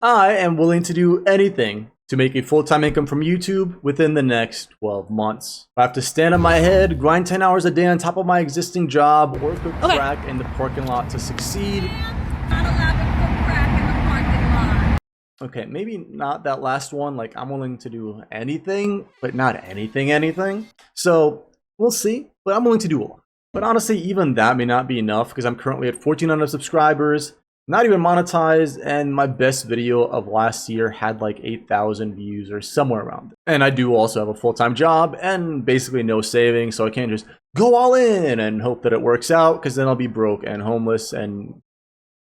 I am willing to do anything to make a full-time income from YouTube within the next 12 months. I have to stand on my head, grind 10 hours a day on top of my existing job, or cook crack in the parking lot to succeed. Not allowed to cook crack in the parking lot. Okay, maybe not that last one. Like, I'm willing to do anything, but not anything. So, we'll see. But I'm willing to do a lot. But honestly, even that may not be enough because I'm currently at 1,400 subscribers, not even monetized, and my best video of last year had like 8,000 views or somewhere around it. And I do also have a full-time job and basically no savings, so I can't just go all in and hope that it works out because then I'll be broke and homeless, and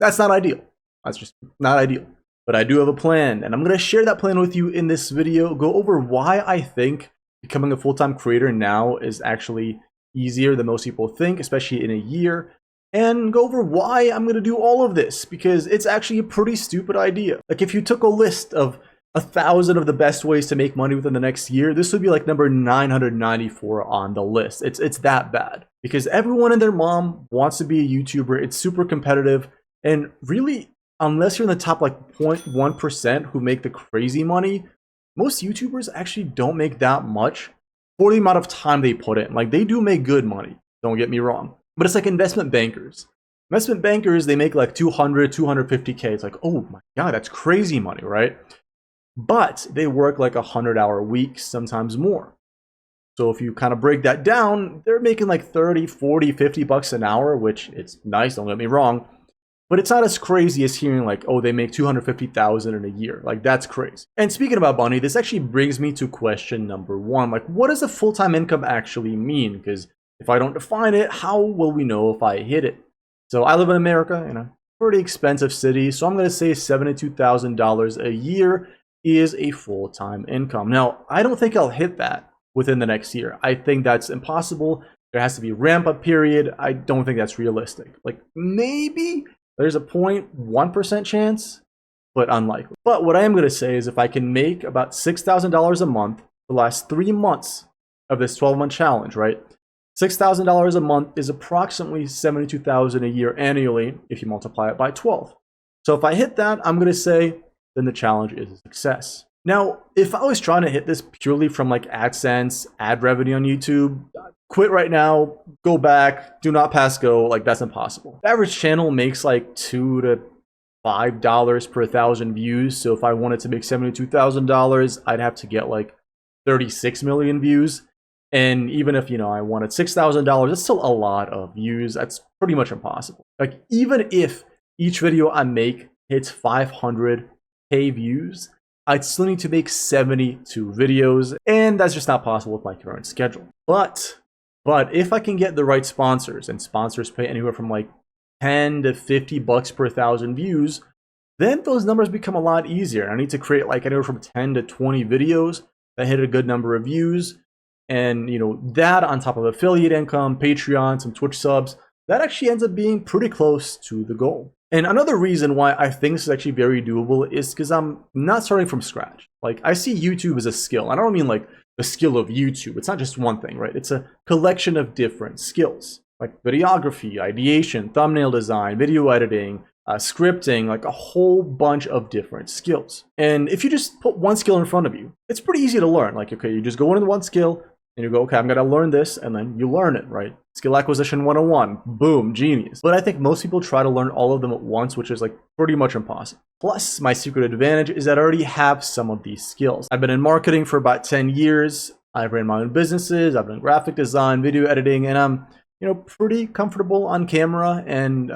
that's not ideal. That's just not ideal. But I do have a plan, and I'm going to share that plan with you in this video, go over why I think becoming a full-time creator now is actually easier than most people think, especially in a year, and go over why I'm going to do all of this, because it's actually a pretty stupid idea. Like, if you took a list of 1,000 of the best ways to make money within the next year, this would be like number 994 on the list. It's that bad, because everyone and their mom wants to be a YouTuber. It's super competitive, and really, unless you're in the top like 0.1% who make the crazy money, most YouTubers actually don't make that much for the amount of time they put in. Like, they do make good money, don't get me wrong. But it's like investment bankers. Investment bankers, they make like 200, 250K. It's like, oh my God, that's crazy money, right? But they work like 100-hour weeks, sometimes more. So if you kind of break that down, they're making like 30, 40, 50 bucks an hour, which it's nice, don't get me wrong. But it's not as crazy as hearing like, oh, they make 250,000 in a year. Like, that's crazy. And speaking about money, this actually brings me to question number one. Like, what does a full-time income actually mean? Because if I don't define it, how will we know if I hit it? So I live in America, in a pretty expensive city. So I'm going to say $72,000 a year is a full-time income. Now, I don't think I'll hit that within the next year. I think that's impossible. There has to be a ramp-up period. I don't think that's realistic. Like, maybe there's a 0.1% chance, but unlikely. But what I am going to say is if I can make about $6,000 a month the last 3 months of this 12-month challenge, right? $6,000 a month is approximately $72,000 a year annually if you multiply it by 12. So if I hit that, I'm going to say then the challenge is a success. Now, if I was trying to hit this purely from like AdSense, ad revenue on YouTube, quit right now, go back, do not pass go, like that's impossible. The average channel makes like $2 to $5 per 1,000 views. So if I wanted to make $72,000, I'd have to get like 36 million views. And even if, I wanted $6,000, that's still a lot of views. That's pretty much impossible. Like, even if each video I make hits 500K views, I'd still need to make 72 videos, and that's just not possible with my current schedule. But if I can get the right sponsors, and sponsors pay anywhere from like 10 to 50 bucks per 1,000 views, then those numbers become a lot easier. I need to create like anywhere from 10 to 20 videos that hit a good number of views. And, that on top of affiliate income, Patreon, some Twitch subs, that actually ends up being pretty close to the goal. And another reason why I think this is actually very doable is because I'm not starting from scratch. Like, I see YouTube as a skill. I don't mean like the skill of YouTube. It's not just one thing, right? It's a collection of different skills, like videography, ideation, thumbnail design, video editing, scripting, like a whole bunch of different skills. And if you just put one skill in front of you, it's pretty easy to learn. Like, okay, you just go into one skill, and you go, okay, I'm going to learn this, and then you learn it, right? Skill acquisition 101, boom, genius. But I think most people try to learn all of them at once, which is like pretty much impossible. Plus, my secret advantage is that I already have some of these skills. I've been in marketing for about 10 years. I've ran my own businesses. I've done graphic design, video editing, and I'm, pretty comfortable on camera. And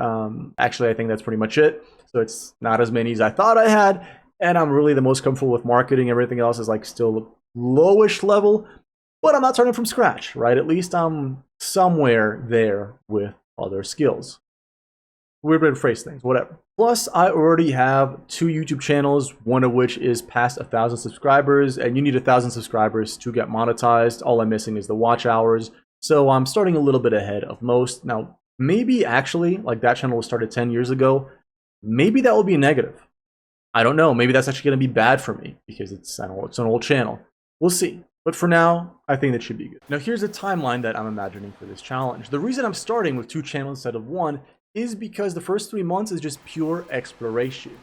actually, I think that's pretty much it. So it's not as many as I thought I had. And I'm really the most comfortable with marketing. Everything else is like still lowish level. But I'm not starting from scratch, right? At least I'm somewhere there with other skills. Weird way to phrase things, whatever. Plus, I already have 2 YouTube channels, one of which is past 1,000 subscribers, and you need 1,000 subscribers to get monetized. All I'm missing is the watch hours. So I'm starting a little bit ahead of most. Now, maybe actually, like that channel was started 10 years ago, maybe that will be negative. I don't know. Maybe that's actually going to be bad for me because it's an old channel. We'll see. But for now, I think that should be good. Now, here's a timeline that I'm imagining for this challenge. The reason I'm starting with 2 channels instead of 1 is because the first 3 months is just pure exploration.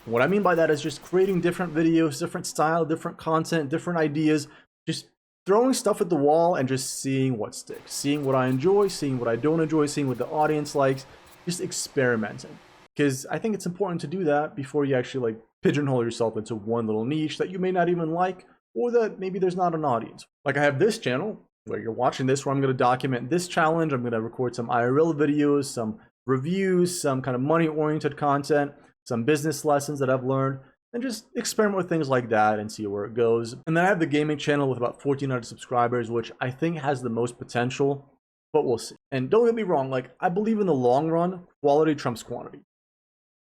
What I mean by that is just creating different videos, different style, different content, different ideas, just throwing stuff at the wall and just seeing what sticks, seeing what I enjoy, seeing what I don't enjoy, seeing what the audience likes, just experimenting. Because I think it's important to do that before you actually like pigeonhole yourself into one little niche that you may not even like, or that maybe there's not an audience. Like I have this channel where you're watching this, where I'm going to document this challenge. I'm going to record some IRL videos, some reviews, some kind of money-oriented content, some business lessons that I've learned, and just experiment with things like that and see where it goes. And then I have the gaming channel with about 1,400 subscribers, which I think has the most potential, but we'll see. And don't get me wrong, like I believe in the long run, quality trumps quantity.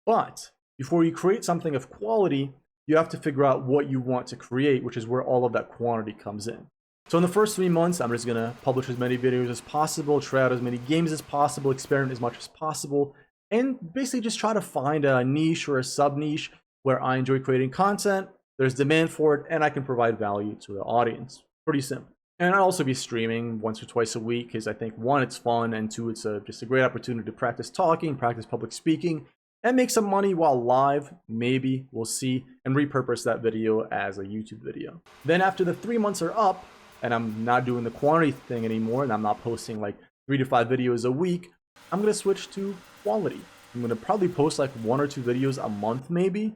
But before you create something of quality, you have to figure out what you want to create, which is where all of that quantity comes in. So in the first 3 months, I'm just gonna publish as many videos as possible, try out as many games as possible, experiment as much as possible, and basically just try to find a niche or a sub-niche where I enjoy creating content, there's demand for it, and I can provide value to the audience. Pretty simple. And I'll also be streaming once or twice a week because I think one, it's fun, and two, it's just a great opportunity to practice talking, practice public speaking, and make some money while live, maybe, we'll see, and repurpose that video as a YouTube video. Then after the 3 months are up, and I'm not doing the quantity thing anymore, and I'm not posting like 3 to 5 videos a week, I'm gonna switch to quality. I'm gonna probably post like 1 or 2 videos a month maybe,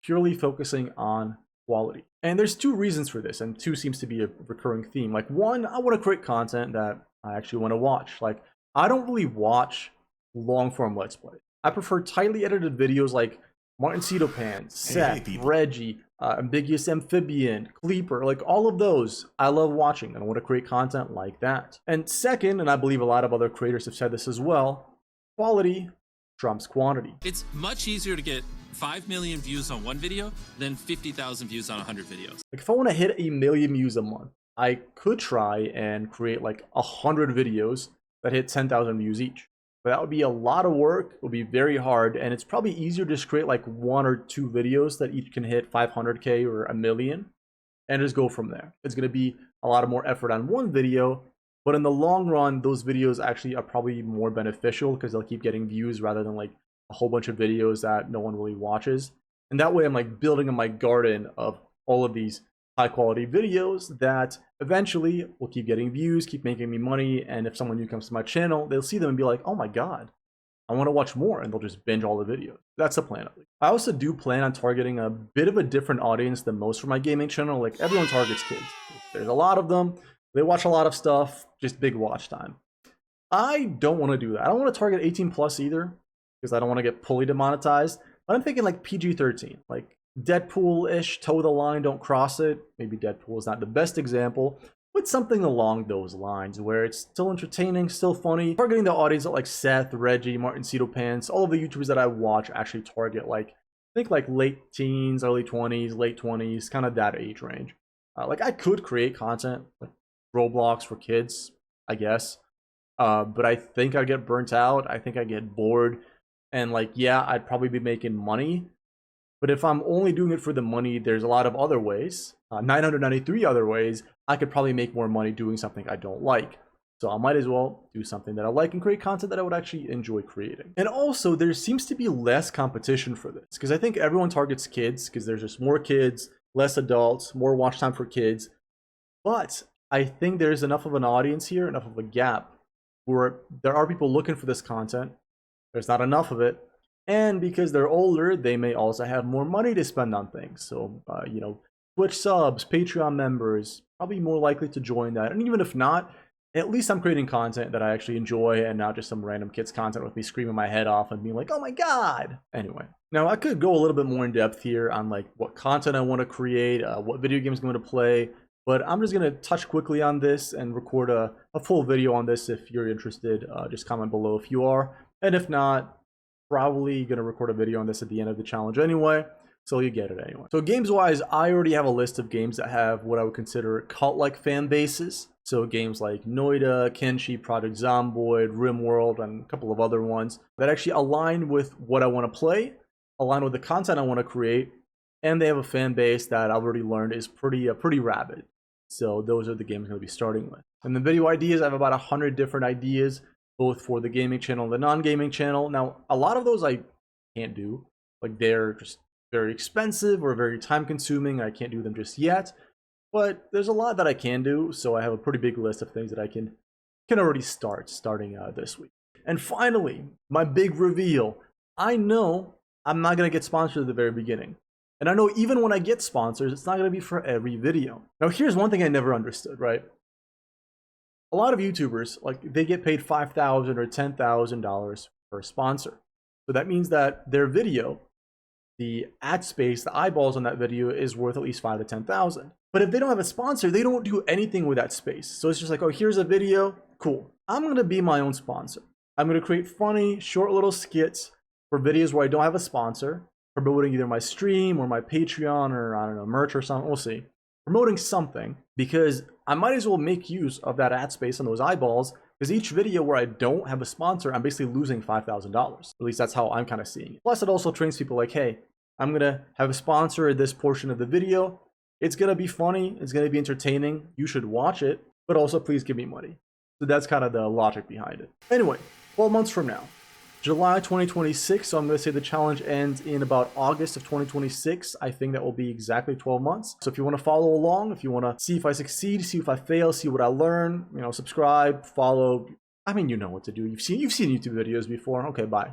purely focusing on quality. And there's 2 reasons for this, and 2 seems to be a recurring theme. Like 1, I wanna create content that I actually wanna watch. Like I don't really watch long form Let's Play. I prefer tightly edited videos like Martin Cedopan, Seth, Reggie, Ambiguous Amphibian, Cleeper, like all of those I love watching and I want to create content like that. And second, and I believe a lot of other creators have said this as well, quality trumps quantity. It's much easier to get 5 million views on one video than 50,000 views on 100 videos. Like if I want to hit 1 million views a month, I could try and create like 100 videos that hit 10,000 views each. But that would be a lot of work, it would be very hard, and it's probably easier to just create like 1 or 2 videos that each can hit 500K or 1 million, and just go from there. It's gonna be a lot of more effort on one video, but in the long run, those videos actually are probably more beneficial because they'll keep getting views rather than like a whole bunch of videos that no one really watches. And that way I'm like building in my garden of all of these high quality videos that eventually will keep getting views, keep making me money, and if someone new comes to my channel, they'll see them and be like, oh my god, I want to watch more, and they'll just binge all the videos. That's the plan at least. I also do plan on targeting a bit of a different audience than most for my gaming channel. Like everyone targets kids. There's a lot of them, they watch a lot of stuff, just big watch time. I don't want to do that. I don't want to target 18 plus either, because I don't want to get fully demonetized, but I'm thinking like PG-13, like Deadpool-ish, toe the line, don't cross it. Maybe Deadpool is not the best example, but something along those lines where it's still entertaining, still funny. Targeting the audience that like Seth, Reggie, Martin Cedo, all of the YouTubers that I watch actually target like, I think like late teens, early 20s, late 20s, kind of that age range. Like I could create content like Roblox for kids, I guess, but I think I'd get burnt out. I think I'd get bored, and like, yeah, I'd probably be making money. But if I'm only doing it for the money, there's a lot of other ways, 993 other ways, I could probably make more money doing something I don't like. So I might as well do something that I like and create content that I would actually enjoy creating. And also, there seems to be less competition for this, because I think everyone targets kids, because there's just more kids, less adults, more watch time for kids. But I think there's enough of an audience here, enough of a gap, where there are people looking for this content. There's not enough of it. And because they're older, they may also have more money to spend on things. So, you know, Twitch subs, Patreon members, probably more likely to join that. And even if not, at least I'm creating content that I actually enjoy and not just some random kids content with me screaming my head off and being like, oh my god. Anyway, now I could go a little bit more in depth here on like what content I want to create, what video games I'm going to play. But I'm just going to touch quickly on this and record a full video on this if you're interested. Just comment below if you are. And if not, probably going to record a video on this at the end of the challenge anyway, so you get it anyway. So games wise, I already have a list of games that have what I would consider cult-like fan bases. So games like Noida, Kenshi, Project Zomboid, RimWorld, and a couple of other ones that actually align with what I want to play, align with the content I want to create, and they have a fan base that I've already learned is pretty rabid. So those are the games I'm going to be starting with. And the video ideas, I have about 100 different ideas, both for the gaming channel and the non-gaming channel. Now, a lot of those I can't do. Like, they're just very expensive or very time consuming. I can't do them just yet, but there's a lot that I can do. So I have a pretty big list of things that I can already starting this week. And finally, my big reveal. I know I'm not going to get sponsored at the very beginning. And I know even when I get sponsors, it's not going to be for every video. Now, here's one thing I never understood, right? A lot of YouTubers, like, they get paid $5,000 or $10,000 per sponsor. So that means that their video, the ad space, the eyeballs on that video is worth at least $5,000 to $10,000. But if they don't have a sponsor, they don't do anything with that space. So it's just like, oh, here's a video, cool. I'm going to be my own sponsor. I'm going to create funny, short little skits for videos where I don't have a sponsor, promoting either my stream or my Patreon or, I don't know, merch or something. We'll see. Promoting something, because I might as well make use of that ad space on those eyeballs, because each video where I don't have a sponsor, I'm basically losing $5,000. At least that's how I'm kind of seeing it. Plus, it also trains people like, hey, I'm going to have a sponsor at this portion of the video. It's going to be funny. It's going to be entertaining. You should watch it, but also please give me money. So that's kind of the logic behind it. Anyway, 12 months from now, July 2026, so I'm going to say the challenge ends in about August of 2026. I think that will be exactly 12 months. So if you want to follow along, if you want to see if I succeed, see if I fail, see what I learn, subscribe, follow. I mean, you know what to do. You've seen YouTube videos before. Okay, bye.